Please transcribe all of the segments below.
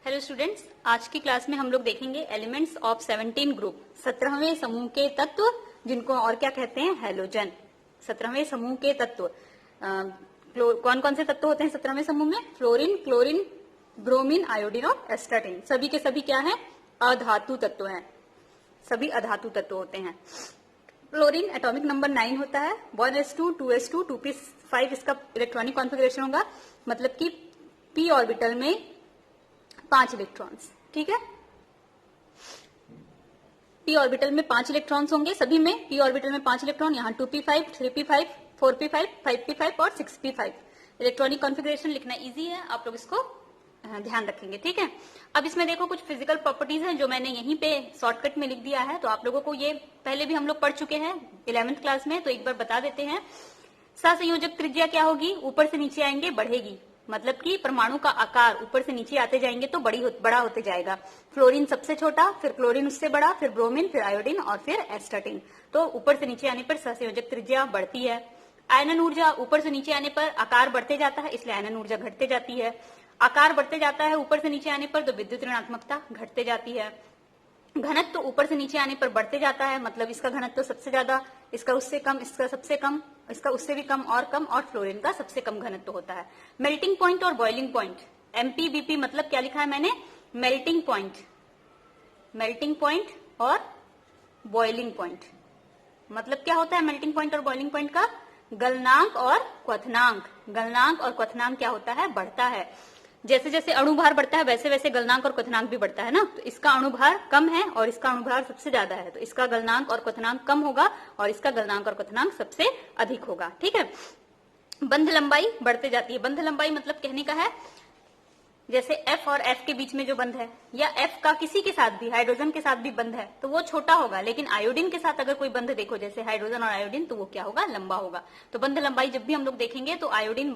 Hello students, आज की class में हम लोग देखेंगे एलिमेंट्स ऑफ 17 ग्रुप, 17वें समूह के तत्व, जिनको और क्या कहते हैं, हैलोजन। 17वें समूह के तत्व कौन कौन से तत्व होते हैं 17वें समूह में? फ्लोरीन, क्लोरीन, ब्रोमीन, आयोडीन और एस्टाटीन। सभी के सभी क्या है? अधातु तत्व हैं। सभी अधातु तत्व होते हैं। फ्लोरीन एटॉमिक नंबर 9 होता है। 1s2, 2s2, 2p5 इसका इलेक्ट्रॉनिक कॉन्फ़िगरेशन होगा, मतलब कि p ऑर्बिटल में 5 इलेक्ट्रॉन्स। ठीक है, p ऑर्बिटल में 5 इलेक्ट्रॉन्स होंगे सभी में। p ऑर्बिटल में 5 इलेक्ट्रॉन, यहाँ 2p5, 3p5, 4p5, 5p5 और 6p5। इलेक्ट्रॉनिक कॉन्फ़िगरेशन लिखना इजी है, आप लोग इसको ध्यान रखेंगे। ठीक है, अब इसमें देखो कुछ फिजिकल प्रॉपर्टीज हैं जो मैंने यहीं पे शॉर्टकट में लिख दिया है, तो आप लोगों को ये पहले भी हम लोग पढ़ चुके हैं 11th क्लास में, तो एक बार बता देते हैं। सहसंयोजक त्रिज्या क्या होगी? ऊपर से नीचे आएंगे बढ़ेगी, मतलब कि परमाणु का आकार ऊपर से नीचे आते जाएंगे तो बड़ा होते जाएगा। फ्लोरीन सबसे छोटा, फिर क्लोरीन उससे बड़ा, फिर ब्रोमीन, फिर आयोडीन और फिर एस्टाटीन। तो ऊपर से नीचे आने पर सहसंयोजक त्रिज्या बढ़ती है। आयनन ऊर्जा ऊपर से नीचे आने पर आकार बढ़ते जाता है, इसलिए आयनन ऊर्जा घटते जाती है। आकार बढ़ते जाता है ऊपर से नीचे आने पर, तो विद्युत ऋणात्मकता घटते जाती है। घनत्व तो ऊपर से नीचे आने पर बढ़ते जाता है, मतलब इसका घनत्व तो सबसे ज्यादा, इसका उससे कम, इसका सबसे कम, इसका उससे भी कम, और फ्लोरीन का सबसे कम घनत्व होता है। मेल्टिंग पॉइंट और बॉइलिंग पॉइंट, एमपीबीपी मतलब क्या लिखा है मैंने? Melting point. मेल्टिंग पॉइंट और बॉइलिंग पॉइंट मतलब क्या होता है? मेल्टिंग पॉइंट और बॉइलिंग पॉइंट का गलनांक और क्वथनांक। गलनांक और क्वथनांक क्या होता है? बढ़ता है। जैसे जैसे अणुभार बढ़ता है वैसे वैसे गलनांक और क्वथनांक भी बढ़ता है ना। तो इसका अणुभार कम है और इसका अणुभार सबसे ज्यादा है, तो इसका गलनांक और क्वथनांक कम होगा और इसका गलनांक और क्वथनांक सबसे अधिक होगा। ठीक है, बंध लंबाई बढ़ते जाती है। बंध लंबाई मतलब कहने का है जैसे F और F के बीच में जो बंध है, या F का किसी के साथ भी, हाइड्रोजन के साथ भी बंध है, तो वो छोटा होगा, लेकिन आयोडीन के साथ अगर कोई बंध देखो जैसे हाइड्रोजन और आयोडीन, तो वो क्या होगा? लंबा होगा। तो बंध लंबाई जब भी हम लोग देखेंगे तो आयोडीन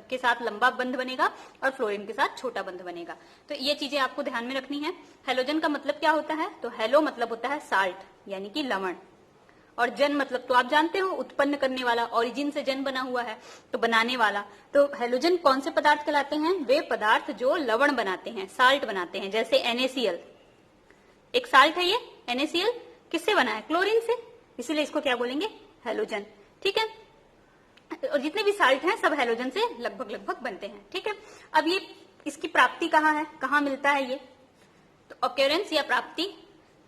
के साथ लंबा बंध बनेगा और फ्लोरीन के साथ छोटा बंध बनेगा। तो ये चीजें आपको ध्यान में रखनी है। हेलोजन का मतलब क्या होता है? तो हेलो मतलब होता है साल्ट, यानी कि लवण, और जन मतलब तो आप जानते हो उत्पन्न करने वाला, ओरिजिन से जन बना हुआ है तो बनाने वाला। तो हेलोजन कौन से पदार्थ कहलाते हैं? वे पदार्थ जो लवण बनाते हैं, साल्ट बनाते हैं। जैसे NaCl एक साल्ट है। ये NaCl किससे बना है? क्लोरीन से, इसीलिए इसको क्या बोलेंगे? हेलोजन। ठीक है, और जितने भी साल्ट हैं सब हेलोजन से लगभग लगभग बनते हैं। ठीक है, अब ये इसकी प्राप्ति कहाँ है, कहाँ मिलता है ये? तो ऑक्यूरेंस या प्राप्ति,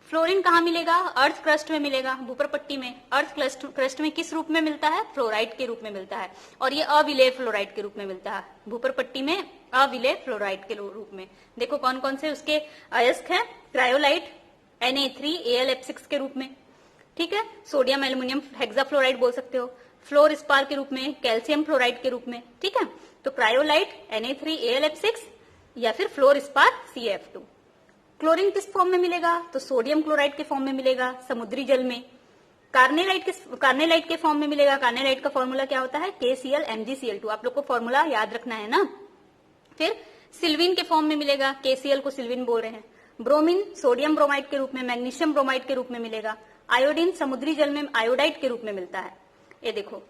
फ्लोरीन कहाँ मिलेगा? अर्थ क्रस्ट में मिलेगा, भूप्रपट्टी में। अर्थ क्रस्ट में किस रूप में मिलता है? फ्लोराइड के रूप में मिलता है, और ये अविलेय फ्लोराइड के रूप में मिलता है। भूप्रपट्टी में अविलेय फ्लोराइड के रूप में। देखो कौन कौन से उसके अयस्क हैं? क्रायोलाइट Na3Al F6 के रूप में। ठीक है, सोडियम एल्यूमिनियम हेक्साफ्लोराइड बोल सकते हो, फ्लोर स्पार के रूप में, कैल्शियम फ्लोराइड के रूप में। ठीक है, तो क्रायोलाइट Na3Al F6 या फिर फ्लोर स्पार CF2। क्लोरीन किस फॉर्म में मिलेगा? तो सोडियम क्लोराइड के फॉर्म में मिलेगा समुद्री जल में। कार्नेलाइट के फॉर्म में मिलेगा। कार्नेलाइट का फॉर्मूला क्या होता है? KCl MgCl2। आप लोग को फॉर्मूला याद रखना है ना। फिर सिल्वीन के फॉर्म में मिलेगा, KCl को सिल्वीन बोल रहे हैं। ब्रोमीन सोडियम ब्रोमाइड के रूप में, मैग्नीशियम ब्रोमाइड के रूप में मिलेगा। आयोडीन समुद्री जल में आयोडाइड के रूप में मिलता है। ये देखो,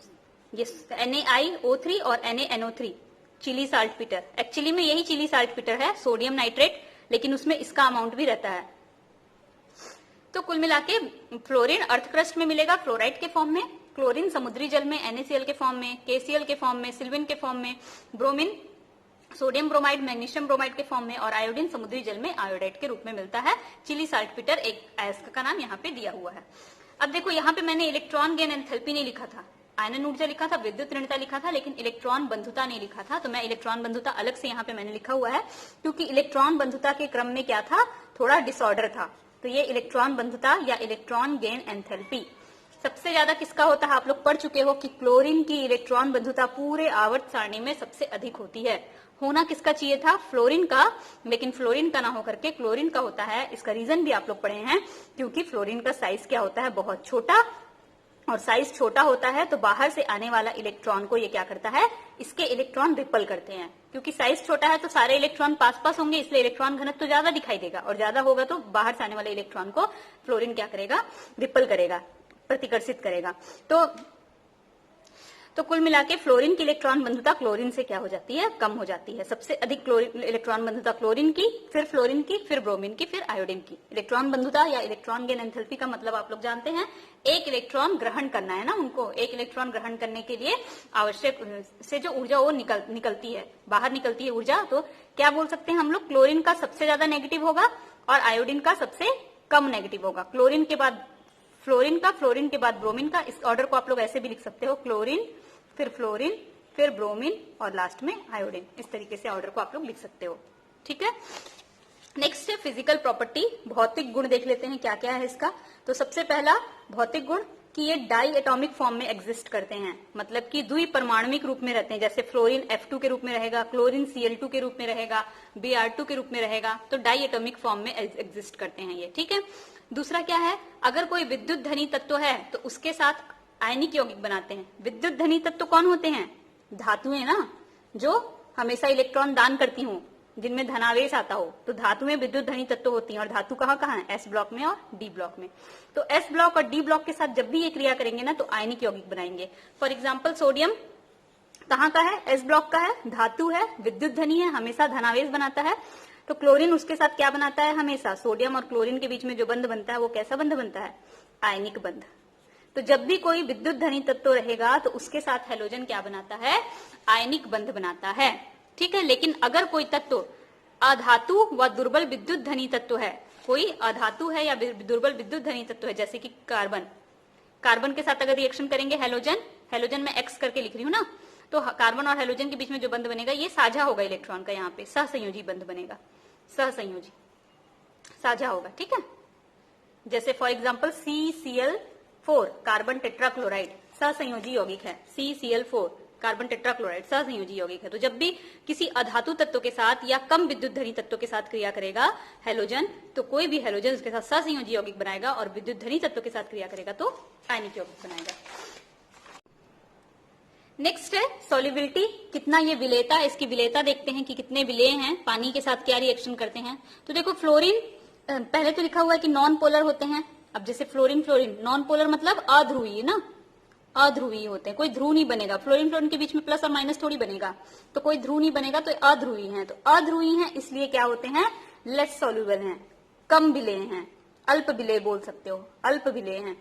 ये NaIO3 और NaNO3 chilli salt Peter. Actually में यही चिली साल्ट पीटर है, सोडियम नाइट्रेट, लेकिन उसमें इसका अमाउंट भी रहता है। तो कुल मिला के फ्लोरीन अर्थ क्रस्ट में मिलेगा फ्लोराइड के फॉर्म में, क्लोरीन समुद्री जल में NaCl के फॉर्म में, KCl के फॉर्म में, सिल्वीन के फॉर्म में, bromine sodium bromide magnesium bromide के फॉर्म में, और आयोडीन समुद्री जल में आयोडाइड के रूप में मिलता है। चिली साल्ट पीटर एक अयस्क का नाम यहाँ पे दिया हुआ है। अब देखो यहाँ पे मैंने इलेक्ट्रॉन गेन एंथैल्पी नहीं लिखा था, आयनन ऊर्जा लिखा था, विद्युत ऋणता लिखा था, लेकिन इलेक्ट्रॉन बंधुता नहीं लिखा था। तो मैं इलेक्ट्रॉन बंधुता अलग से यहाँ पे मैंने लिखा हुआ है, क्योंकि इलेक्ट्रॉन बंधुता के क्रम में क्या था? थोड़ा डिसऑर्डर था। तो ये इलेक्ट्रॉन बंधुता या इलेक्ट्रॉन गेन एंथैल्पी सबसे ज्यादा किसका होता है? आप लोग पढ़ चुके हो कि क्लोरीन की इलेक्ट्रॉन बंधुता पूरे आवर्त सारणी में सबसे अधिक होती है। होना किसका चाहिए था? फ्लोरीन का, लेकिन फ्लोरीन का ना होकर के क्लोरीन का होता है। इसका रीजन भी आप लोग पढ़े हैं, क्योंकि फ्लोरीन का साइज क्या होता है? बहुत छोटा, और साइज छोटा होता है तो बाहर से आने वाला इलेक्ट्रॉन को ये क्या करता है? इसके इलेक्ट्रॉन रिपल करते हैं। क्योंकि साइज छोटा है तो सारे इलेक्ट्रॉन पास पास होंगे, इसलिए इलेक्ट्रॉन घनत्व तो ज्यादा दिखाई देगा, और ज्यादा होगा तो बाहर से आने वाले इलेक्ट्रॉन को फ्लोरीन क्या करेगा? रिपल करेगा, प्रतिकर्षित करेगा। तो तो कुल मिला के फ्लोरीन की इलेक्ट्रॉन बंधुता क्लोरीन से क्या हो जाती है, कम हो जाती है। सबसे अधिक इलेक्ट्रॉन बंधुता क्लोरीन की, फिर फ्लोरीन की, फिर ब्रोमीन की, फिर आयोडीन की। इलेक्ट्रॉन बंधुता या इलेक्ट्रॉन गेन एंथैल्पी का मतलब आप लोग जानते हैं, एक इलेक्ट्रॉन ग्रहण करना है ना उनको। एक इलेक्ट्रॉन ग्रहण करने के लिए आवश्यक से जो ऊर्जा वो निकलती है, बाहर निकलती है ऊर्जा, तो क्या बोल सकते हैं हम लोग, क्लोरीन का सबसे ज्यादा नेगेटिव होगा और आयोडीन का सबसे कम नेगेटिव होगा। क्लोरीन के बाद फ्लोरीन का, फ्लोरीन के बाद ब्रोमीन का। इस ऑर्डर को आप लोग ऐसे भी लिख सकते हो, क्लोरीन, फिर फ्लोरीन, फिर ब्रोमीन और लास्ट में आयोडीन। इस तरीके से ऑर्डर को आप लोग लिख सकते हो, ठीक है। नेक्स्ट है फिजिकल प्रॉपर्टी, भौतिक गुण देख लेते हैं क्या क्या है इसका। तो सबसे पहला भौतिक गुण कि ये डाई एटॉमिक फॉर्म में एग्जिस्ट करते हैं, मतलब कि द्विपरमाणुविक रूप में रहते हैं। जैसे फ्लोरीन F2 के रूप में रहेगा, क्लोरीन Cl2 के रूप में रहेगा, Br2 के रूप में रहेगा, तो डाई एटॉमिक फॉर्म में एग्जिस्ट करते हैं ये, ठीक है। दूसरा क्या है, अगर कोई विद्युत धनी तत्व है तो उसके साथ आयनिक यौगिक बनाते हैं। विद्युत धनी तत्व कौन होते हैं, धातुएं ना, जो हमेशा इलेक्ट्रॉन दान करती हूँ, जिनमें धनावेश आता हो, तो धातुएं विद्युत धनी तत्व होती हैं। और धातु कहाँ कहाँ है, S ब्लॉक में और D ब्लॉक में। तो S ब्लॉक और D ब्लॉक के साथ जब भी ये क्रिया करेंगे ना तो आयनिक यौगिक बनाएंगे। फॉर एग्जाम्पल सोडियम कहाँ का है, S ब्लॉक का है, धातु है, विद्युत धनी है, हमेशा धनावेश बनाता है। तो क्लोरीन उसके साथ क्या बनाता है, हमेशा सोडियम और क्लोरीन के बीच में जो बंध बनता है वो कैसा बंध बनता है, आयनिक बंध। तो जब भी कोई विद्युत धनी तत्व रहेगा तो उसके साथ हैलोजन क्या बनाता है, आयनिक बंध बनाता है, ठीक है। लेकिन अगर कोई तत्व अधातु व दुर्बल विद्युत धनी तत्व है, कोई अधातु है या दुर्बल विद्युत धनी तत्व है, जैसे कि कार्बन, कार्बन के साथ अगर रिएक्शन करेंगे हैलोजन, हैलोजन में X करके लिख रही हूँ ना, तो कार्बन और हैलोजन के बीच में जो बंध बनेगा ये साझा होगा इलेक्ट्रॉन का, यहाँ पे सहसंयोजी बंध बनेगा, सहसंयोजी साझा होगा, ठीक है। जैसे for example CCl4 carbon tetrachloride सहसंयोजी यौगिक है, CCl4 कार्बन टेट्राक्लोराइड सहसंयोजी यौगिक है। तो जब भी किसी अधातु तत्व के साथ या कम विद्युत धनी तत्व के साथ क्रिया करेगा हैलोजन, तो कोई भी हैलोजन उसके साथ सहसंयोजी यौगिक बनाएगा, और विद्युत धनी तत्व के साथ क्रिया करेगा तो आयनिक यौगिक बनाएगा। नेक्स्ट है सॉल्युबिलिटी, कितना ये विलेयता, इसकी विलेयता देखते हैं कि कितने विलेय हैं, पानी के साथ क्या रिएक्शन करते हैं। तो देखो फ्लोरीन पहले तो लिखा हुआ है कि नॉन पोलर होते हैं। अब जैसे फ्लोरीन, फ्लोरीन नॉन पोलर मतलब अध्रुवीय ना, अध्रुवीय होते हैं, कोई ध्रुव नहीं बनेगा। फ्लोरीन फ्लोरीन के बीच में प्लस और माइनस थोड़ी बनेगा, तो कोई ध्रुव नहीं बनेगा, तो अध्रुवीय हैं। तो अध्रुवीय हैं इसलिए क्या होते हैं, लेस सॉल्युबल हैं, कम विलेय हैं, अल्प विलेय बोल सकते हो, अल्प विलेय हैं।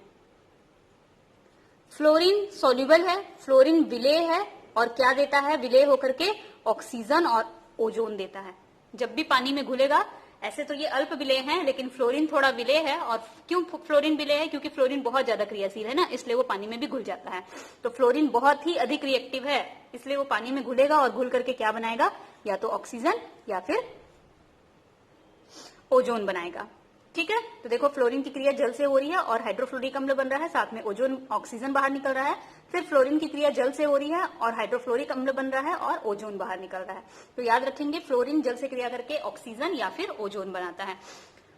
फ्लोरीन सॉल्युबल है, फ्लोरीन विलेय है, और क्या देता है विलेय होकर के, ऑक्सीजन और ओजोन देता है। जब भी पानी में घुलेगा, ऐसे तो ये अल्प विलेय है, लेकिन फ्लोरीन थोड़ा विलेय है। और क्यों फ्लोरीन विलेय है, क्योंकि फ्लोरीन बहुत ज्यादा क्रियाशील है ना, इसलिए वो पानी में भी घुल जाता है। तो फ्लोरीन बहुत ही अधिक रिएक्टिव है, इसलिए वो पानी में घुलेगा और घुल करके क्या बनाएगा, या तो ऑक्सीजन या फिर ओजोन बनाएगा, ठीक है। तो देखो फ्लोरीन की क्रिया जल से हो रही है और हाइड्रोफ्लोरिक अम्ल बन रहा है, साथ में ओजोन ऑक्सीजन बाहर निकल रहा है। फिर फ्लोरीन की क्रिया जल से हो रही है और हाइड्रोफ्लोरिक अम्ल बन रहा है और ओजोन बाहर निकल रहा है। तो याद रखेंगे फ्लोरीन जल से क्रिया करके ऑक्सीजन या फिर ओजोन बनाता है।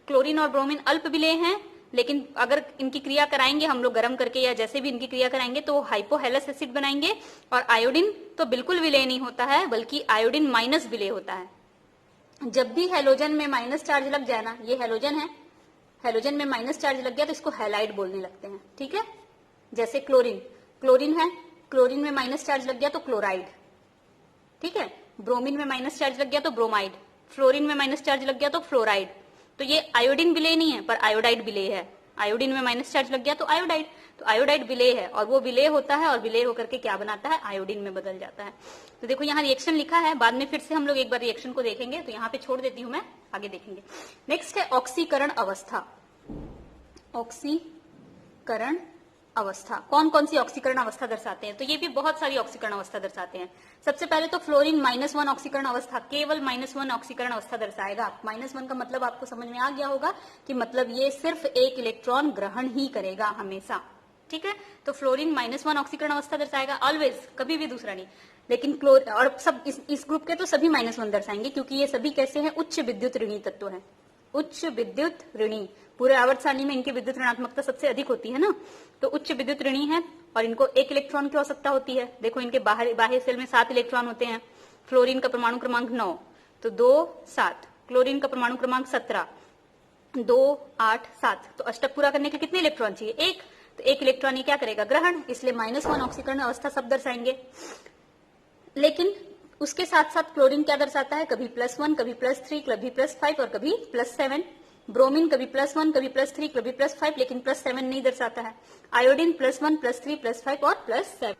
क्लोरीन और ब्रोमीन अल्प विलेय हैं, लेकिन अगर इनकी क्रिया कराएंगे हम लोग गर्म करके या जैसे भी इनकी क्रिया कराएंगे तो हाइपोहेलस एसिड बनाएंगे। और आयोडीन तो बिल्कुल विलेय नहीं होता है, बल्कि आयोडीन माइनस विलेय होता है। जब भी हैलोजन में माइनस चार्ज लग जाए ना, ये हैलोजन है, हैलोजन में माइनस चार्ज लग गया तो इसको हैलाइड बोलने लगते हैं, ठीक है। जैसे क्लोरीन, क्लोरीन है, क्लोरीन में माइनस चार्ज लग गया तो क्लोराइड, ठीक है। ब्रोमीन में माइनस चार्ज लग गया तो ब्रोमाइड, फ्लोरीन में माइनस चार्ज लग गया तो फ्लोराइड। तो ये आयोडीन विलेय नहीं है, पर आयोडाइड विलेय है। आयोडीन में माइनस चार्ज लग गया तो आयोडाइड, तो आयोडाइड विलेय है, और वो विलेय होता है और विलेय होकर के क्या बनाता है, आयोडीन में बदल जाता है। तो देखो यहाँ रिएक्शन लिखा है, बाद में फिर से हम लोग एक बार रिएक्शन को देखेंगे, तो यहाँ पे छोड़ देती हूँ मैं, आगे देखेंगे। नेक्स्ट है ऑक्सीकरण अवस्था। ऑक्सीकरण अवस्था, कौन कौन सी ऑक्सीकरण अवस्था दर्शाते हैं, तो ये भी बहुत सारी ऑक्सीकरण अवस्था दर्शाते हैं। सबसे पहले तो फ्लोरीन -1 ऑक्सीकरण अवस्था, केवल -1 ऑक्सीकरण अवस्था दर्शाएगा। -1 का मतलब आपको समझ में आ गया होगा कि मतलब ये सिर्फ एक इलेक्ट्रॉन ग्रहण ही करेगा हमेशा, ठीक है। तो फ्लोरीन -1 ऑक्सीकरण अवस्था दर्शाएगा ऑलवेज, कभी भी दूसरा नहीं। लेकिन और सब इस ग्रुप के तो सभी -1 दर्शाएंगे, क्योंकि ये सभी कैसे हैं, उच्च विद्युत ऋणी तत्व है, उच्च विद्युत ऋणी। पूरे आवर्त सारणी में इनकी विद्युत ऋणात्मकता सबसे अधिक होती है ना, तो उच्च विद्युत ऋणी है और इनको 1 इलेक्ट्रॉन की आवश्यकता होती है। देखो इनके बाह्य सेल में 7 इलेक्ट्रॉन होते हैं। फ्लोरीन का परमाणु क्रमांक 9, तो 2 7, क्लोरीन का परमाणु क्रमांक 17, 2 8 7, तो अष्टक पूरा करने के कितने इलेक्ट्रॉन चाहिए, 1। तो एक इलेक्ट्रॉन ये क्या करेगा, ग्रहण, इसलिए -1 ऑक्सीकरण अवस्था शब्द दर्शाएंगे। लेकिन उसके साथ साथ क्लोरीन क्या दर्शाता है, कभी +1, कभी +3, कभी +5 और कभी +7। ब्रोमीन कभी +1, कभी +3, कभी +5, लेकिन +7 नहीं दर्शाता है। आयोडीन +1, +3, +5 और +7।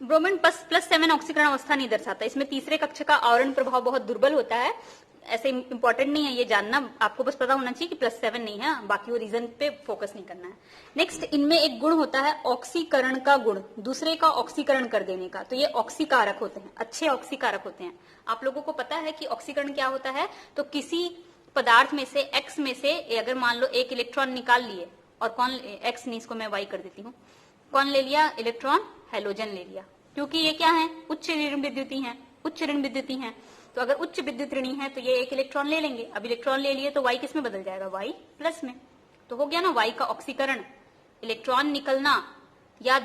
ब्रोमीन +7 ऑक्सीकरण अवस्था नहीं दर्शाता। इसमें तीसरे कक्ष का आवरण प्रभाव बहुत दुर्बल होता है। ऐसे इंपॉर्टेंट नहीं है ये जानना, आपको बस पता होना चाहिए कि +7 नहीं है, बाकी वो रीजन पे फोकस नहीं करना है। नेक्स्ट, इनमें एक गुण होता है ऑक्सीकरण का गुण, दूसरे का ऑक्सीकरण कर देने का। तो ये ऑक्सीकारक होते हैं, अच्छे ऑक्सीकारक होते हैं। आप लोगों को पता है कि ऑक्सीकरण क्या होता है, तो किसी पदार्थ में से X में से अगर मान लो एक इलेक्ट्रॉन निकाल लिए, और कौन X नहीं, इसको मैं Y कर देती हूँ, कौन ले लिया, इलेक्ट्रॉन हैलोजन ले लिया, क्योंकि ये क्या है, उच्च ऋण विद्युती है, उच्च ऋण विद्युती है। तो अगर उच्च विद्युत ऋणी है तो ये एक इलेक्ट्रॉन ले लेंगे। अब इलेक्ट्रॉन ले लिए तो Y किस में बदल जाएगा, Y प्लस में। तो हो गया ना Y का ऑक्सीकरण, इलेक्ट्रॉन निकलना या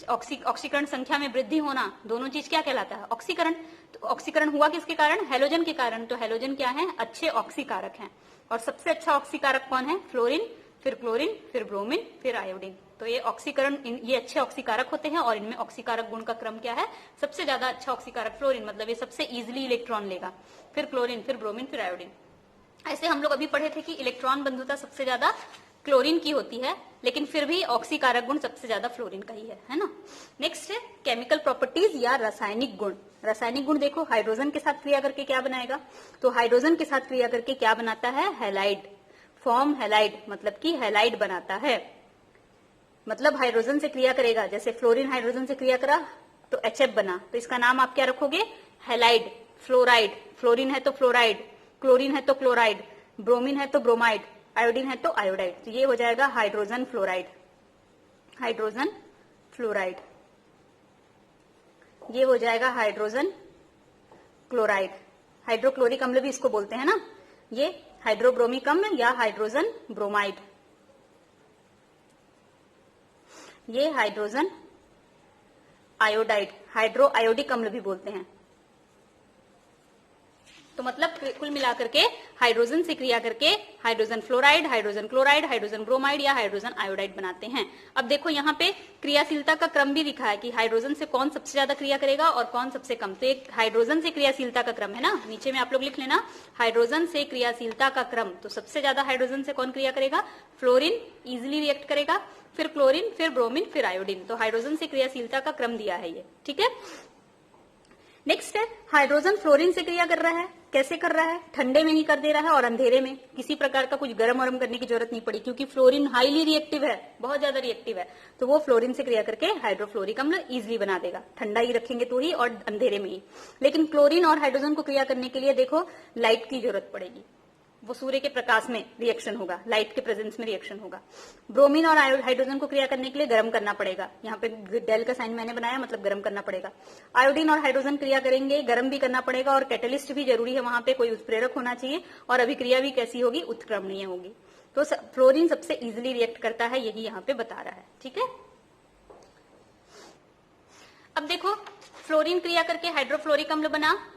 ऑक्सीकरण संख्या में वृद्धि होना, दोनों चीज क्या कहलाता है, ऑक्सीकरण। तो ऑक्सीकरण हुआ किसके कारण, हैलोजन के कारण। तो हैलोजन क्या है, अच्छे ऑक्सीकारक हैं। और सबसे अच्छा ऑक्सीकारक कौन है, फ्लोरीन, फिर क्लोरीन, फिर ब्रोमीन, फिर आयोडीन। तो ये ऑक्सीकरण, ये अच्छे ऑक्सीकारक होते हैं। और इनमें ऑक्सीकारक गुण का क्रम क्या है, सबसे ज्यादा अच्छा ऑक्सीकारक फ्लोरीन, मतलब ये सबसे इजीली इलेक्ट्रॉन लेगा, फिर क्लोरीन, फिर ब्रोमीन, फिर आयोडीन। ऐसे हम लोग अभी पढ़े थे कि इलेक्ट्रॉन बंधुता सबसे ज्यादा क्लोरीन की होती है, लेकिन फिर भी ऑक्सीकारक गुण सबसे ज्यादा फ्लोरीन का ही है ना। नेक्स्ट है केमिकल प्रॉपर्टीज या रासायनिक गुण। रासायनिक गुण देखो, हाइड्रोजन के साथ क्रिया करके क्या बनाएगा, तो हाइड्रोजन के साथ क्रिया करके क्या बनाता है, हैलाइड, फॉर्म हैलाइड, मतलब कि हैलाइड बनाता है। मतलब हाइड्रोजन से क्रिया करेगा, जैसे फ्लोरीन हाइड्रोजन से क्रिया करा तो HF बना, तो इसका नाम आप क्या रखोगे, हैलाइड, फ्लोराइड। फ्लोरीन है तो फ्लोराइड, क्लोरीन है तो क्लोराइड, ब्रोमीन है तो ब्रोमाइड, आयोडीन है तो आयोडाइड। तो ये हो जाएगा हाइड्रोजन फ्लोराइड, हाइड्रोजन फ्लोराइड। ये हो जाएगा हाइड्रोजन क्लोराइड। हाइड्रोक्लोरिक अम्ल भी इसको बोलते हैं ना, ये हाइड्रोब्रोमिक अम्ल या हाइड्रोजन ब्रोमाइड। ये हाइड्रोजन आयोडाइड, हाइड्रो आयोडिक अम्ल भी बोलते हैं। तो मतलब कुल मिलाकर के हाइड्रोजन से क्रिया करके hydrogen fluoride, hydrogen chloride, hydrogen bromide या हाइड्रोजन आयोडाइड बनाते हैं। अब देखो यहाँ पे क्रियाशीलता का क्रम भी लिखा है कि हाइड्रोजन से कौन सबसे ज्यादा क्रिया करेगा और कौन सबसे कम। तो एक हाइड्रोजन से क्रियाशीलता का क्रम है ना, नीचे में आप लोग लिख लेना, हाइड्रोजन से क्रियाशीलता का क्रम। तो सबसे ज्यादा हाइड्रोजन से कौन क्रिया करेगा, फ्लोरीन इजिली रिएक्ट करेगा, फिर क्लोरीन, फिर ब्रोमीन, फिर आयोडीन। तो हाइड्रोजन से क्रियाशीलता का क्रम दिया है ये, ठीक है। नेक्स्ट है, हाइड्रोजन फ्लोरीन से क्रिया कर रहा है, कैसे कर रहा है, ठंडे में ही कर दे रहा है और अंधेरे में। किसी प्रकार का कुछ गर्म वरम करने की जरूरत नहीं पड़ी, क्योंकि फ्लोरीन हाईली रिएक्टिव है, बहुत ज्यादा रिएक्टिव है। तो वो फ्लोरीन से क्रिया करके हाइड्रोफ्लोरिक अम्ल इजिली बना देगा, ठंडा ही रखेंगे तो ही और अंधेरे में ही। लेकिन क्लोरीन और हाइड्रोजन को क्रिया करने के लिए देखो लाइट की जरूरत पड़ेगी, वो सूर्य के प्रकाश में रिएक्शन होगा, लाइट के प्रेजेंस में रिएक्शन होगा। ब्रोमीन और हाइड्रोजन को क्रिया करने के लिए गर्म करना पड़ेगा, यहाँ पे डेल का साइन मैंने बनाया, मतलब गर्म करना पड़ेगा। आयोडीन और हाइड्रोजन क्रिया करेंगे, गर्म भी करना पड़ेगा, और कैटलिस्ट भी जरूरी है, वहां पे कोई उत्प्रेरक होना चाहिए, और अभिक्रिया भी कैसी होगी, उत्क्रमणीय होगी। तो फ्लोरीन सबसे इजिली रिएक्ट करता है, यही यहाँ पे बता रहा है, ठीक है। अब देखो, फ्लोरीन क्रिया करके हाइड्रोफ्लोरिक अम्ल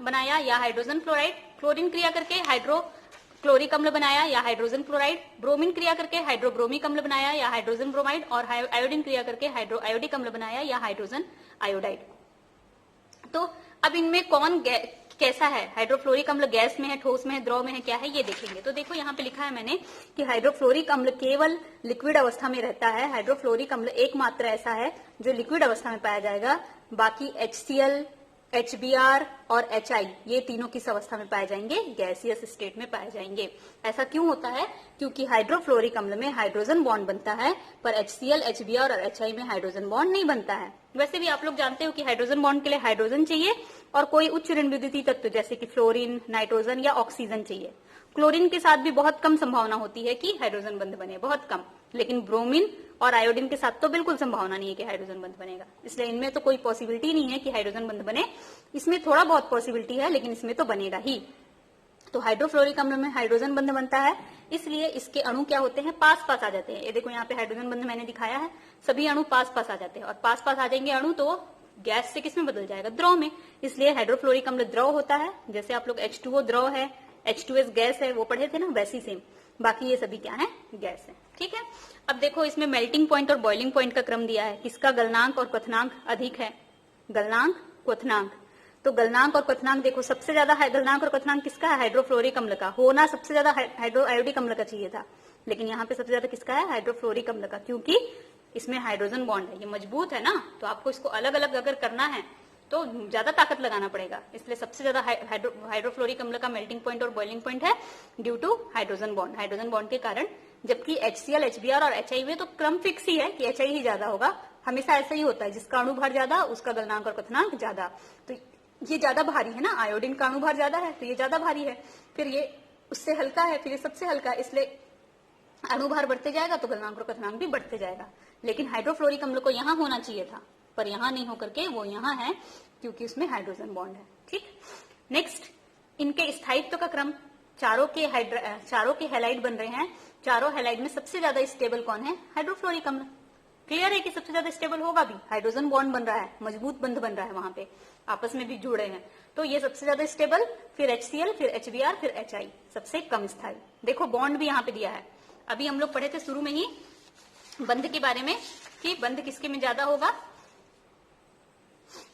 बनाया या हाइड्रोजन फ्लोराइड, क्लोरीन क्रिया करके हाइड्रोक्लोरिक अम्ल बनाया या हाइड्रोजन क्लोराइड, ब्रोमीन क्रिया करके हाइड्रोब्रोमिक अम्ल बनाया या हाइड्रोजन ब्रोमाइड, और आयोडीन क्रिया करके हाइड्रो आयोडिक अम्ल बनाया या हाइड्रोजन आयोडाइड। तो अब इनमें कौन कैसा है, हाइड्रोफ्लोरिक अम्ल गैस में है, ठोस में है, द्रव में है, क्या है, ये देखेंगे। तो देखो यहाँ पे लिखा है मैंने कि हाइड्रोफ्लोरिक अम्ल केवल लिक्विड अवस्था में रहता है। हाइड्रोफ्लोरिक अम्ल एकमात्र ऐसा है जो लिक्विड अवस्था में पाया जाएगा, बाकी HCl, HBr और HI ये तीनों किस अवस्था में पाए जाएंगे, गैसियस स्टेट में पाए जाएंगे। ऐसा क्यों होता है, क्योंकि हाइड्रोफ्लोरिक अम्ल में हाइड्रोजन बॉन्ड बनता है, पर HCl, HBr और HI में हाइड्रोजन बॉन्ड नहीं बनता है। वैसे भी आप लोग जानते हो कि हाइड्रोजन बॉन्ड के लिए हाइड्रोजन चाहिए और कोई उच्च ऋण विद्युतीय तत्व जैसे कि फ्लोरीन, नाइट्रोजन या ऑक्सीजन चाहिए। क्लोरीन के साथ भी बहुत कम संभावना होती है कि हाइड्रोजन बंध बने, बहुत कम। लेकिन ब्रोमीन और आयोडीन के साथ तो बिल्कुल संभावना नहीं है कि हाइड्रोजन बंध बनेगा, इसलिए इनमें तो कोई पॉसिबिलिटी नहीं है कि हाइड्रोजन बंध बने। इसमें थोड़ा बहुत पॉसिबिलिटी है, लेकिन इसमें तो बनेगा ही। तो हाइड्रोफ्लोरिक अम्ल में हाइड्रोजन बंध बनता है, इसलिए इसके अणु क्या होते हैं, पास पास आ जाते हैं। ये देखो यहाँ पे हाइड्रोजन बंध मैंने दिखाया है, सभी अणु पास पास आ जाते हैं, और पास पास आ जाएंगे अणु तो गैस से किसमें बदल जाएगा, द्रव में। इसलिए हाइड्रोफ्लोरिक अम्ल द्रव होता है। जैसे आप लोग H2O द्रव है, H2S गैस है, वो पढ़े थे ना, वैसी सेम। बाकी ये सभी क्या है, गैस है। ठीक है, अब देखो इसमें मेल्टिंग पॉइंट और बॉइलिंग पॉइंट का क्रम दिया है, किसका गलनांक और क्वथनांक अधिक है, गलनांक क्वथनांक। तो गलनांक और क्वथनांक देखो, सबसे ज्यादा गलनांक और क्वथनांक किसका है, हाइड्रोफ्लोरिक अम्ल का। होना सबसे ज्यादा हाइड्रो आयोडिक अम्ल का चाहिए था, लेकिन यहाँ पे सबसे ज्यादा किसका है, हाइड्रोफ्लोरिक अम्ल का, क्योंकि इसमें हाइड्रोजन बॉन्ड है, ये मजबूत है ना, तो आपको इसको अलग अलग अगर करना है तो ज्यादा ताकत लगाना पड़ेगा, इसलिए सबसे ज्यादा हाइड्रोफ्लोरिक अम्ल का मेल्टिंग पॉइंट और बॉइलिंग पॉइंट है due to hydrogen bond, hydrogen bond के कारण। जबकि HCl, HBr और HI में तो क्रम फिक्स ही है कि HI ही ज्यादा होगा, हमेशा ऐसा ही होता है, जिसका अणु भार ज्यादा उसका गलनांक और क्वथनांक ज्यादा। तो ये ज्यादा भारी है ना, आयोडीन का अणु भार ज्यादा है तो ये ज्यादा भारी है, फिर ये उससे हल्का है, फिर ये सबसे हल्का है, इसलिए अणुभार बढ़ते जाएगा तो गलनांक और क्वथनांक भी बढ़ते जाएगा। लेकिन हाइड्रोफ्लोरिक अम्ल को यहाँ होना चाहिए था, पर यहाँ नहीं होकर के वो यहाँ है क्योंकि उसमें हाइड्रोजन बॉन्ड है। ठीक, नेक्स्ट इनके स्थायित्व का क्रम, चारों के हैलाइड बन रहे हैं, चारों हैलाइड में सबसे ज्यादा स्टेबल कौन है, हाइड्रोफ्लोरिक अम्ल। क्लियर है कि सबसे ज्यादा स्टेबल होगा भी, हाइड्रोजन बॉन्ड बन रहा है, मजबूत बंध बन रहा है, वहां पे आपस में भी जुड़े हैं, तो ये सबसे ज्यादा स्टेबल, फिर HCl, फिर HBr, फिर HI सबसे कम स्थायी। देखो बॉन्ड भी यहाँ पे दिया है, अभी हम लोग पढ़े थे शुरू में ही बंध के बारे में कि बंध किसके में ज्यादा होगा।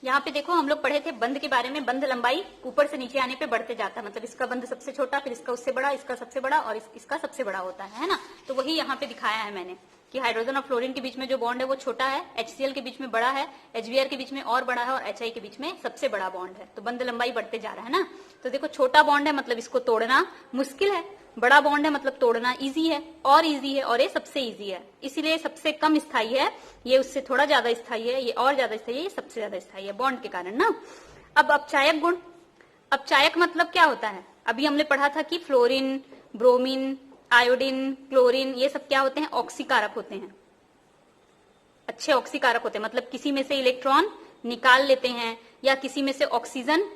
यहाँ पे देखो हम लोग पढ़े थे बंध के बारे में, बंध लंबाई ऊपर से नीचे आने पे बढ़ते जाता है, मतलब इसका बंध सबसे छोटा, फिर इसका उससे बड़ा, इसका सबसे बड़ा और इसका सबसे बड़ा होता है ना। तो वही यहाँ पे दिखाया है मैंने कि हाइड्रोजन और फ्लोरीन के बीच में जो बॉन्ड है वो छोटा है, HCl के बीच में बड़ा है, HBr के बीच में और बड़ा है और HI के बीच में सबसे बड़ा बॉन्ड है। तो बंध लंबाई बढ़ते जा रहा है ना। तो देखो छोटा बॉन्ड है मतलब इसको तोड़ना मुश्किल है, बड़ा बॉन्ड है मतलब तोड़ना इजी है, और ये सबसे इजी है, इसीलिए सबसे कम स्थायी है, ये उससे थोड़ा ज्यादा स्थायी है, ये और ज्यादा स्थायी है, ये सबसे ज्यादा स्थायी है बॉन्ड के कारण ना। अब अपचायक गुण, अपचायक मतलब क्या होता है, अभी हमने पढ़ा था कि फ्लोरीन, ब्रोमीन, आयोडीन, क्लोरीन ये सब क्या होते हैं, ऑक्सीकारक होते हैं, अच्छे ऑक्सीकारक होते हैं, मतलब किसी में से इलेक्ट्रॉन निकाल लेते हैं या किसी में से ऑक्सीजन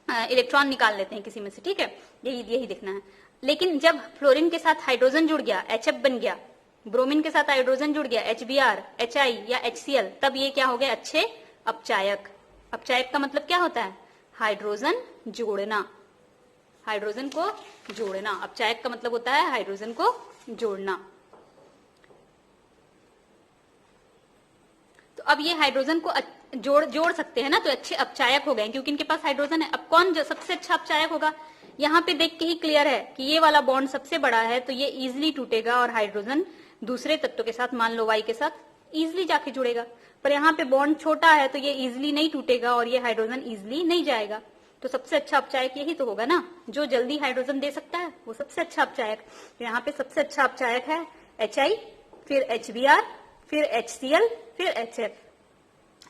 इलेक्ट्रॉन निकाल लेते हैं किसी में से। ठीक है, यही देखना है। लेकिन जब फ्लोरीन के साथ हाइड्रोजन जुड़ गया, HF बन गया, ब्रोमीन के साथ हाइड्रोजन जुड़ गया, HBr, HI या HCl, तब ये क्या हो गए, अच्छे अपचायक। अपचायक का मतलब क्या होता है, हाइड्रोजन जोड़ना, हाइड्रोजन को जोड़ना। अपचायक का मतलब होता है हाइड्रोजन को जोड़ना। तो अब ये हाइड्रोजन को जोड़ सकते हैं ना, तो अच्छे अपचायक हो गए क्योंकि इनके पास हाइड्रोजन है। अब कौन जो सबसे अच्छा अपचायक होगा, यहाँ पे देख के ही क्लियर है कि ये वाला बॉन्ड सबसे बड़ा है, तो ये इजिली टूटेगा और हाइड्रोजन दूसरे तत्व के साथ, मान लो Y के साथ, इजिली जाके जुड़ेगा। पर यहाँ पे बॉन्ड छोटा है तो ये इजिली नहीं टूटेगा और ये हाइड्रोजन इजिली नहीं जाएगा। तो सबसे अच्छा अपचायक यही तो होगा ना, जो जल्दी हाइड्रोजन दे सकता है वो सबसे अच्छा अपचायक। तो यहाँ पे सबसे अच्छा अपचायक है HI, फिर HBr, फिर HCl, फिर HF,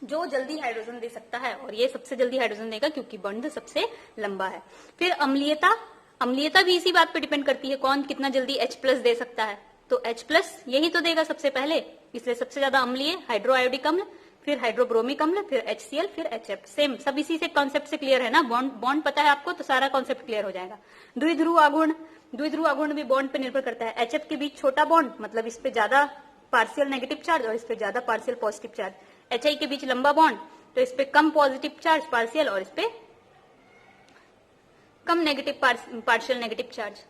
जो जल्दी हाइड्रोजन दे सकता है, और ये सबसे जल्दी हाइड्रोजन देगा क्योंकि बंध सबसे लंबा है। फिर अम्लीयता, अम्लीयता भी इसी बात पे डिपेंड करती है, कौन कितना जल्दी H+ दे सकता है, तो H+ यही तो देगा सबसे पहले, इसलिए सबसे ज्यादा अम्लीय हाइड्रोआयोडिक अम्ल, फिर हाइड्रोब्रोमिक अम्ल, फिर HCl, फिर HF। सेम सब इसी से कॉन्सेप्ट से क्लियर है ना, बॉन्ड पता है आपको तो सारा कॉन्सेप्ट क्लियर हो जाएगा। द्विध्रुव आघूर्ण, द्विध्रुव आघूर्ण भी बॉन्ड पे निर्भर करता है। HF के बीच छोटा बॉन्ड, मतलब इस पे ज्यादा पार्शियल नेगेटिव चार्ज और इस पे ज्यादा पार्शियल पॉजिटिव चार्ज। HI के बीच लंबा बॉन्ड, तो इस पे कम पॉजिटिव चार्ज पार्शियल और इस पे कम नेगेटिव पार्शियल नेगेटिव चार्ज।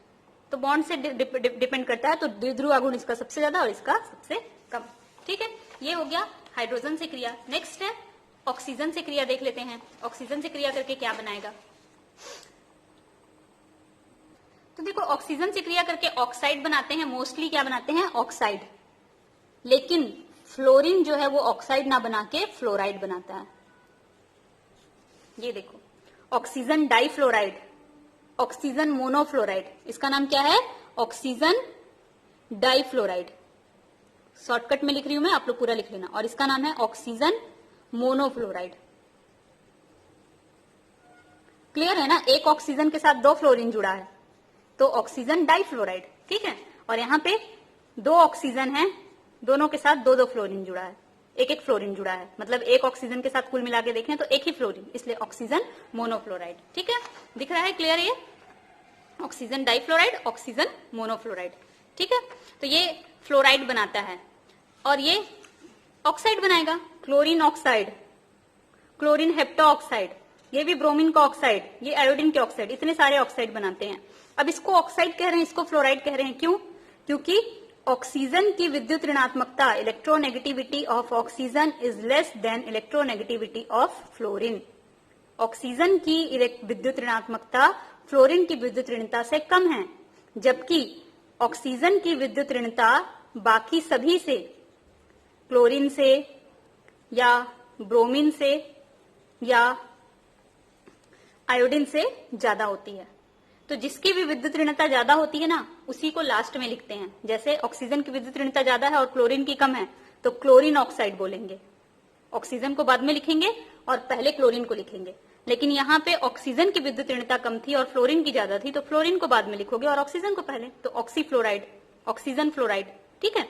तो बॉन्ड से डिपेंड करता है, तो द्विध्रुव आघूर्ण इसका सबसे ज्यादा और इसका सबसे कम। ठीक है, ये हो गया हाइड्रोजन से क्रिया। नेक्स्ट है ऑक्सीजन से क्रिया, देख लेते हैं ऑक्सीजन से क्रिया करके क्या बनाएगा। तो देखो ऑक्सीजन से क्रिया करके ऑक्साइड बनाते हैं, मोस्टली क्या बनाते हैं, ऑक्साइड। लेकिन फ्लोरीन जो है वो ऑक्साइड ना बना के फ्लोराइड बनाता है। ये देखो ऑक्सीजन डाइफ्लोराइड, ऑक्सीजन मोनोफ्लोराइड, इसका नाम क्या है, ऑक्सीजन डाइफ्लोराइड। शॉर्टकट में लिख रही हूं मैं, आप लोग पूरा लिख लेना। और इसका नाम है ऑक्सीजन मोनोफ्लोराइड। क्लियर है ना, एक ऑक्सीजन के साथ 2 फ्लोरीन जुड़ा है तो ऑक्सीजन डाइफ्लोराइड। ठीक है, और यहाँ पे 2 ऑक्सीजन है, दोनों के साथ 2 फ्लोरीन जुड़ा है, एक फ्लोरीन जुड़ा है, मतलब एक ऑक्सीजन के साथ कुल मिला के देखें तो एक ही फ्लोरीन, इसलिए ऑक्सीजन मोनोफ्लोराइड। ठीक है, दिख रहा है क्लियर, ये ऑक्सीजन डाइफ्लोराइड, ऑक्सीजन मोनोफ्लोराइड। ठीक है, तो ये फ्लोराइड बनाता है और ये ऑक्साइड बनाएगा, क्लोरीन ऑक्साइड, क्लोरीन हेप्टोऑक्साइड। ये भी ब्रोमीन का ऑक्साइड, ये आयोडीन के ऑक्साइड, इतने सारे ऑक्साइड बनाते हैं। अब इसको ऑक्साइड कह रहे हैं, इसको फ्लोराइड कह रहे हैं, क्यों? क्योंकि ऑक्सीजन की विद्युत ऋणात्मकता, electronegativity of oxygen is less than electronegativity of fluorine. Oxygen की विद्युत ऋणात्मकता फ्लोरीन की विद्युत ऋणता से कम है, जबकि ऑक्सीजन की विद्युत ऋणता बाकी सभी से, क्लोरीन से या ब्रोमीन से या आयोडीन से ज्यादा होती है। तो जिसकी भी विद्युत ऋणता ज्यादा होती है ना, उसी को लास्ट में लिखते हैं। जैसे ऑक्सीजन की विद्युत ऋणता ज्यादा है और क्लोरीन की कम है, तो क्लोरीन ऑक्साइड बोलेंगे। ऑक्सीजन को बाद में लिखेंगे और पहले क्लोरीन को लिखेंगे। लेकिन यहाँ पे ऑक्सीजन की विद्युत ऋणता कम थी और फ्लोरीन की ज्यादा थी, तो फ्लोरीन को बाद में लिखोगे और ऑक्सीजन को पहले, तो ऑक्सीफ्लोराइड, ऑक्सीजन फ्लोराइड। ठीक है,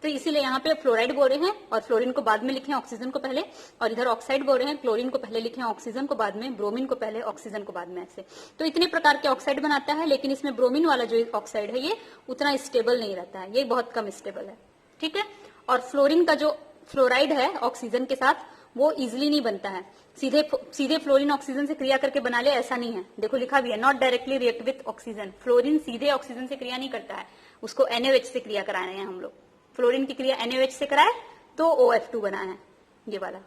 तो इसीलिए यहाँ पे फ्लोराइड बोल रहे हैं और फ्लोरीन को बाद में लिखे, ऑक्सीजन को पहले, और इधर ऑक्साइड बोल रहे हैं, क्लोरीन को पहले लिखे, ऑक्सीजन को बाद में, ब्रोमीन को पहले, ऑक्सीजन को बाद में, ऐसे। तो इतने प्रकार के ऑक्साइड बनाता है, लेकिन इसमें ब्रोमीन वाला जो ऑक्साइड है ये उतना स्टेबल नहीं रहता है, ये बहुत कम स्टेबल है। ठीक है, और फ्लोरीन का जो फ्लोराइड है ऑक्सीजन के साथ, वो इजिली नहीं बनता है। सीधे फ्लोरीन ऑक्सीजन से क्रिया करके बना ले, ऐसा नहीं है। देखो लिखा भी है, not directly react with oxygen. Fluorine सीधे ऑक्सीजन से क्रिया नहीं करता है, उसको NaOH से क्रिया करा रहे हैं हम लोग। फ्लोरीन की क्रिया NaOH से कराए तो OF2 बना है ये वाला,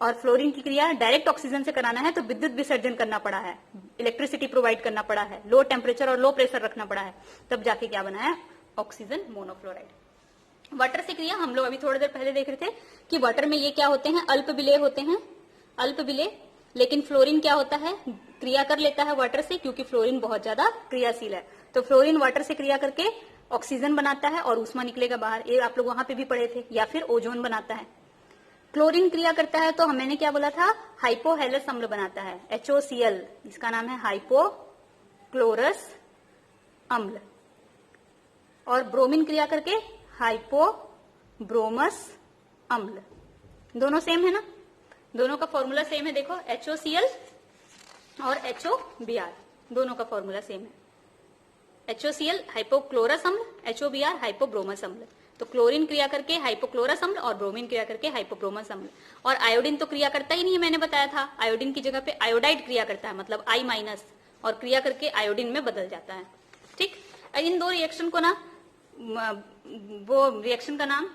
और फ्लोरीन की क्रिया डायरेक्ट ऑक्सीजन से कराना है तो विद्युत विसर्जन करना पड़ा है, इलेक्ट्रिसिटी प्रोवाइड करना पड़ा है, लो टेम्परेचर और लो प्रेशर रखना पड़ा है, तब जाके क्या बना है, ऑक्सीजन मोनोफ्लोराइड। वाटर से क्रिया हम लोग अभी थोड़ी देर पहले देख रहे थे कि वाटर में ये क्या होते हैं, अल्प विलेय होते हैं, अल्प विलेय। लेकिन फ्लोरीन क्या होता है, क्रिया कर लेता है वाटर से, क्योंकि फ्लोरीन बहुत ज्यादा क्रियाशील है। तो फ्लोरीन वाटर से क्रिया करके ऑक्सीजन बनाता है और ऊष्मा निकलेगा बाहर, ये आप लोग वहां पे भी पढ़े थे, या फिर ओजोन बनाता है। क्लोरीन क्रिया करता है तो मैंने क्या बोला था, हाइपोहेलस अम्ल बनाता है, HOCl, इसका नाम है हाइपोक्लोरस अम्ल। और ब्रोमीन क्रिया करके हाइपोब्रोमस अम्ल। दोनों सेम है ना, दोनों का फॉर्मूला सेम है। देखो HOCl और HOBr, दोनों का फॉर्मूला सेम है। HOCl हाइपोक्लोरस अम्ल, HOBr हाइपोब्रोमस अम्ल। तो क्लोरीन क्रिया करके हाइपोक्लोरस अम्ल और ब्रोमीन क्रिया करके हाइपोब्रोमस अम्ल। और आयोडीन तो क्रिया करता ही नहीं है, मैंने बताया था। आयोडीन की जगह पे आयोडाइड क्रिया करता है, मतलब I- और क्रिया करके आयोडीन में बदल जाता है। ठीक, इन दो रिएक्शन को ना, वो रिएक्शन का नाम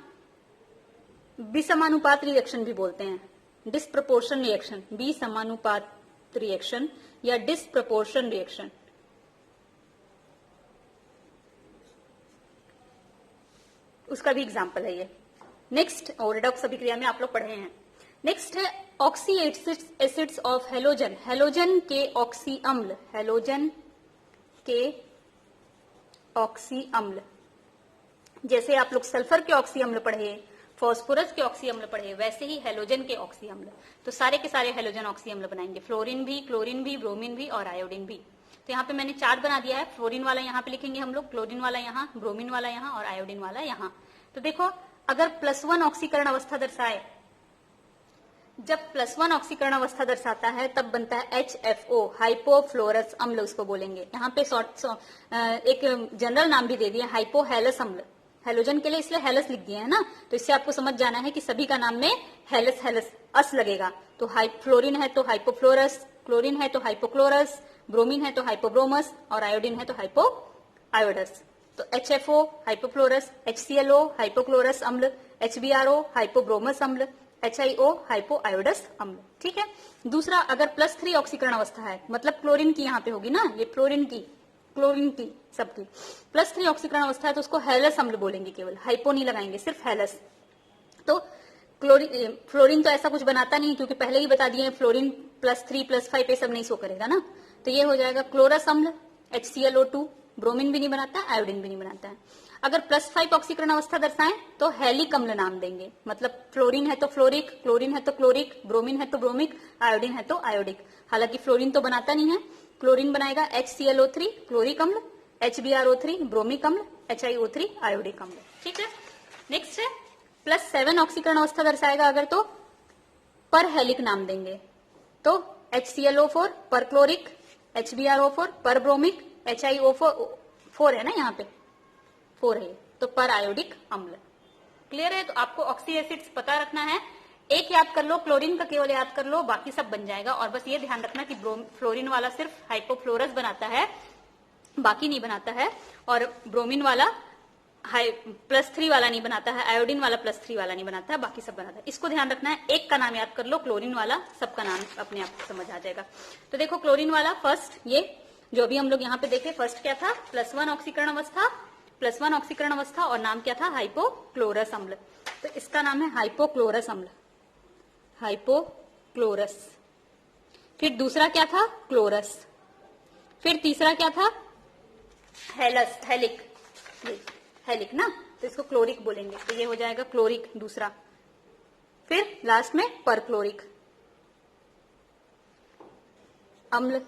विसमानुपात रिएक्शन भी बोलते हैं, डिस्प्रपोर्शन रिएक्शन, विसमानुपात रिएक्शन या डिस्प्रपोर्शन रिएक्शन। उसका भी एग्जाम्पल है ये। नेक्स्ट, और रिडॉक्स अभिक्रिया में आप लोग पढ़े हैं। नेक्स्ट है oxy acids of halogen, halogen के ऑक्सी अम्ल, हेलोजन के ऑक्सी अम्ल। जैसे आप लोग सल्फर के ऑक्सी अम्ल पढ़े, फास्फोरस के ऑक्सी अम्ल पढ़े, वैसे ही हेलोजन के ऑक्सी अम्ल। तो सारे के सारे हेलोजन ऑक्सी अम्ल बनाएंगे, फ्लोरीन भी, क्लोरीन भी, ब्रोमीन भी और आयोडीन भी। तो यहाँ पे मैंने चार्ट बना दिया है, फ्लोरीन वाला यहाँ पे लिखेंगे हम लोग, क्लोरीन वाला यहाँ, ब्रोमीन वाला यहाँ और आयोडीन वाला यहाँ। तो देखो, अगर +1 ऑक्सीकरण अवस्था दर्शाए, जब +1 ऑक्सीकरण अवस्था दर्शाता है तब बनता है HFO, हाइपोफ्लोरस अम्ल उसको बोलेंगे। यहाँ पे एक जनरल नाम भी दे दिया, हाइपोहेलस अम्ल। हेलोजन के लिए इसलिए हेलस लिख दिया है ना, तो इससे आपको समझ जाना है कि सभी का नाम में हेलस हेलस अस लगेगा। तो फ्लोरीन है तो हाइपोफ्लोरस, क्लोरीन है तो हाइपोक्लोरस, ब्रोमीन है तो हाइपोब्रोमस और आयोडीन है तो हाइपोआयोडस। तो HFO हाइपोफ्लोरस, HClO हाइपोक्लोरस अम्ल, HBrO हाइपोब्रोमस अम्ल, HIO हाइपोआयोडस अम्ल। ठीक है। दूसरा, अगर +3 ऑक्सीकरण अवस्था है, मतलब क्लोरीन की यहाँ पे होगी ना, ये क्लोरीन की सबकी +3 ऑक्सीकरण अवस्था है तो उसको हेलस अम्ल बोलेंगे, केवल हाइपो नहीं लगाएंगे, सिर्फ हेलस। तो फ्लोरीन तो ऐसा कुछ बनाता नहीं, क्योंकि पहले ही बता दिए फ्लोरीन +3 +5 ये सब नहीं शो करेगा ना, तो ये हो जाएगा क्लोरस अम्ल, HClO2। ब्रोमीन भी नहीं बनाता, आयोडीन भी नहीं बनाता है। अगर +5 ऑक्सीकरण अवस्था दर्शाएं तो हेलिक अम्ल नाम देंगे, मतलब फ्लोरीन है तो फ्लोरिक, क्लोरीन है तो क्लोरिक, ब्रोमीन है तो ब्रोमिक, आयोडीन है तो आयोडिक। हालांकि फ्लोरीन तो बनाता नहीं है, क्लोरीन बनाएगा HClO3 क्लोरिक अम्ल, HBrO3 ब्रोमिक अम्ल, HIO3 आयोडिक अम्ल। ठीक है। नेक्स्ट है +7 ऑक्सीकरण अवस्था दर्शाएगा अगर, तो पर हेलिक नाम देंगे। तो HClO4 पर क्लोरिक, HBrO4 पर ब्रोमिक, HIO4 है ना, यहाँ पे 4 है, तो पर आयोडिक अम्ल। क्लियर है। तो आपको ऑक्सी एसिड्स पता रखना है एक याद कर लो, क्लोरीन का केवल याद कर लो, बाकी सब बन जाएगा। और बस ये ध्यान रखना कि फ्लोरीन वाला सिर्फ हाइपोफ्लोरस बनाता है, बाकी नहीं बनाता है, और ब्रोमीन वाला +3 वाला नहीं बनाता है, आयोडीन वाला +3 वाला नहीं बनाता है, बाकी सब बनाता है। इसको ध्यान रखना है। एक का नाम याद कर लो, क्लोरीन वाला, सबका नाम अपने आप समझ आ जाएगा। तो देखो क्लोरीन वाला फर्स्ट, ये जो भी हम लोग यहाँ पे देखे, फर्स्ट क्या था, +1 ऑक्सीकरण अवस्था, +1 ऑक्सीकरण अवस्था, और नाम क्या था, हाइपोक्लोरस अम्ल। तो इसका नाम है हाइपोक्लोरस अम्ल, हाइपोक्लोरस। फिर दूसरा क्या था, क्लोरस। फिर तीसरा क्या था, हेलिक, हेलिक ना, तो इसको क्लोरिक बोलेंगे, तो ये हो जाएगा क्लोरिक दूसरा। फिर लास्ट में परक्लोरिक अम्ल,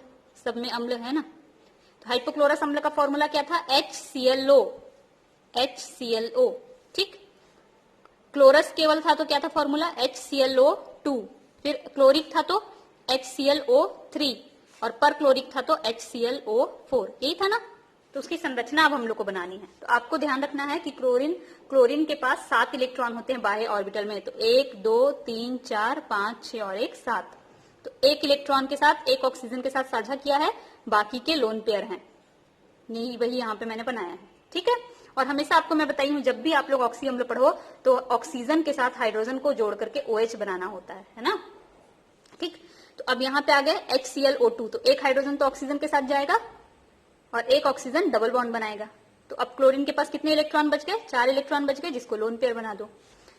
सब में अम्ल है ना। तो हाइपोक्लोरस अम्ल का फॉर्मूला क्या था, HClO, HClO, ठीक। क्लोरस केवल था तो क्या था फॉर्मूला, HClO2। फिर क्लोरिक था तो HClO3, और परक्लोरिक था तो HClO4, यही था ना। तो उसकी संरचना अब हम लोग को बनानी है। तो आपको ध्यान रखना है कि क्लोरीन के पास 7 इलेक्ट्रॉन होते हैं बाह्य ऑर्बिटल में। तो 1 2 3 4 5 6 और 1 7। तो एक इलेक्ट्रॉन के साथ एक ऑक्सीजन के साथ साझा किया है, बाकी के लोन पेयर हैं, नहीं वही यहाँ पे मैंने बनाया है, ठीक है। और हमेशा आपको मैं बताई हूँ, जब भी आप लोग ऑक्सी अम्ल पढ़ो तो ऑक्सीजन के साथ हाइड्रोजन को जोड़ करके OH बनाना होता है ना, ठीक। तो अब यहाँ पे आ गए HClO2, तो एक हाइड्रोजन तो ऑक्सीजन के साथ जाएगा और एक ऑक्सीजन डबल बॉन्ड बनाएगा। तो अब क्लोरीन के पास कितने इलेक्ट्रॉन बच गए, 4 इलेक्ट्रॉन बच गए, जिसको लोन पेयर बना दो।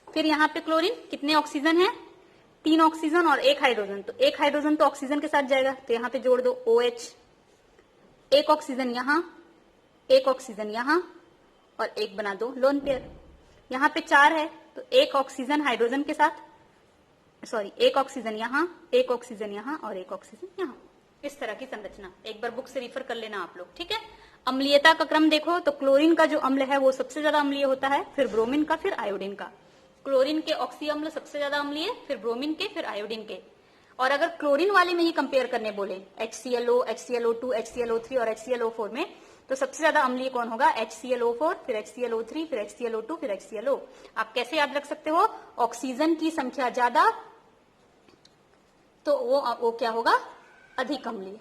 फिर यहाँ पे क्लोरीन, कितने ऑक्सीजन है, 3 ऑक्सीजन और 1 हाइड्रोजन। तो एक हाइड्रोजन तो ऑक्सीजन के साथ जाएगा, तो यहाँ पे जोड़ दो OH, एक ऑक्सीजन यहाँ, एक ऑक्सीजन यहाँ, और एक बना दो लोन पेयर। यहाँ पे 4 है, तो एक ऑक्सीजन हाइड्रोजन के साथ, सॉरी, एक ऑक्सीजन यहाँ, एक ऑक्सीजन यहाँ, और एक ऑक्सीजन यहाँ। इस तरह की संरचना एक बार बुक से रिफर कर लेना आप लोग, ठीक है। अम्लीयता का क्रम देखो तो क्लोरीन का जो अम्ल है वो सबसे ज्यादा अम्लीय होता है, फिर ब्रोमीन का, फिर आयोडीन का। क्लोरीन के ऑक्सी अम्ल सबसे ज्यादा अम्लीय, फिर ब्रोमीन के, फिर आयोडीन के। और अगर क्लोरीन वाले में ही कंपेयर करने बोले, HClO, HClO2, HClO3 और HClO4 में, तो सबसे ज्यादा अम्लीय कौन होगा, HClO4, फिर HClO3, फिर HClO2, फिर HClO। आप कैसे याद रख सकते हो, ऑक्सीजन की संख्या ज्यादा तो वो क्या होगा, अधिक अम्लीय।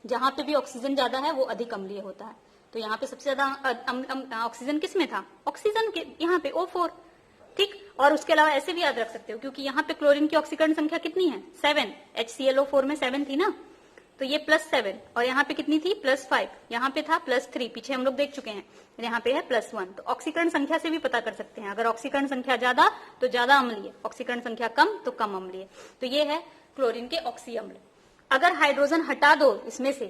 जहां पे भी ऑक्सीजन ज्यादा है वो अधिक अम्लीय होता है। तो यहाँ पे सबसे ज्यादा ऑक्सीजन किस में था, ऑक्सीजन के, यहाँ पे O4, ठीक। और उसके अलावा ऐसे भी याद रख सकते हो, क्योंकि यहाँ पे क्लोरीन की ऑक्सीकरण संख्या कितनी है, 7, HClO4 में 7 थी ना, तो ये +7, और यहाँ पे कितनी थी, +5, यहाँ पे था +3, पीछे हम लोग देख चुके हैं, यहाँ पे है +1। तो ऑक्सीकरण संख्या से भी पता कर सकते हैं, अगर ऑक्सीकरण संख्या ज्यादा तो ज्यादा अम्लीय, ऑक्सीकरण संख्या कम तो कम अम्लीय। तो ये है क्लोरीन के ऑक्सी अम्ल। अगर हाइड्रोजन हटा दो, इसमें से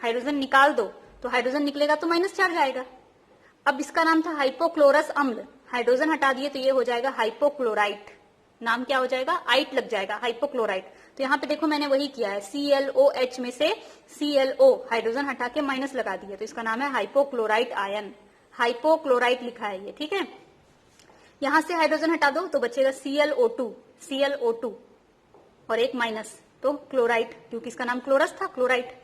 हाइड्रोजन निकाल दो, तो हाइड्रोजन निकलेगा तो माइनस चार्ज आएगा। अब इसका नाम था हाइपोक्लोरस अम्ल, हाइड्रोजन हटा दिए तो ये हो जाएगा हाइपोक्लोराइट। नाम क्या हो जाएगा, आइट लग जाएगा, हाइपोक्लोराइट। तो यहाँ पे देखो मैंने वही किया है, ClOH में से ClO हाइड्रोजन हटा के माइनस लगा दिया, तो इसका नाम है हाइपोक्लोराइट आयन, हाइपोक्लोराइट लिखा है ये, ठीक है। यहां से हाइड्रोजन हटा दो तो बचेगा ClO2 और एक माइनस, तो क्लोराइट, क्योंकि इसका नाम क्लोरस था, क्लोराइट।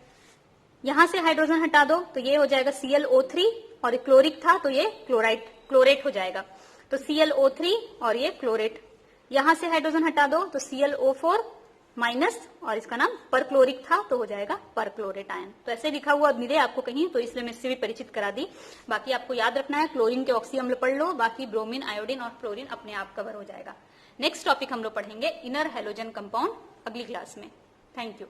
यहां से हाइड्रोजन हटा दो तो ये हो जाएगा ClO3, और क्लोरिक था तो ये क्लोरेट हो जाएगा, तो ClO3 और ये क्लोरेट। यहां से हाइड्रोजन हटा दो तो ClO4 माइनस, और इसका नाम परक्लोरिक था तो हो जाएगा परक्लोरेट आयन। तो ऐसे लिखा हुआ मिले आपको कहीं तो इसलिए मैं इससे भी परिचित करा दी। बाकी आपको याद रखना है, क्लोरीन के ऑक्सी अम्ल पढ़ लो, बाकी ब्रोमीन, आयोडीन और फ्लोरीन अपने आप कवर हो जाएगा। नेक्स्ट टॉपिक हम लोग पढ़ेंगे इनर हैलोजन कंपाउंड अगली क्लास में। Thank you.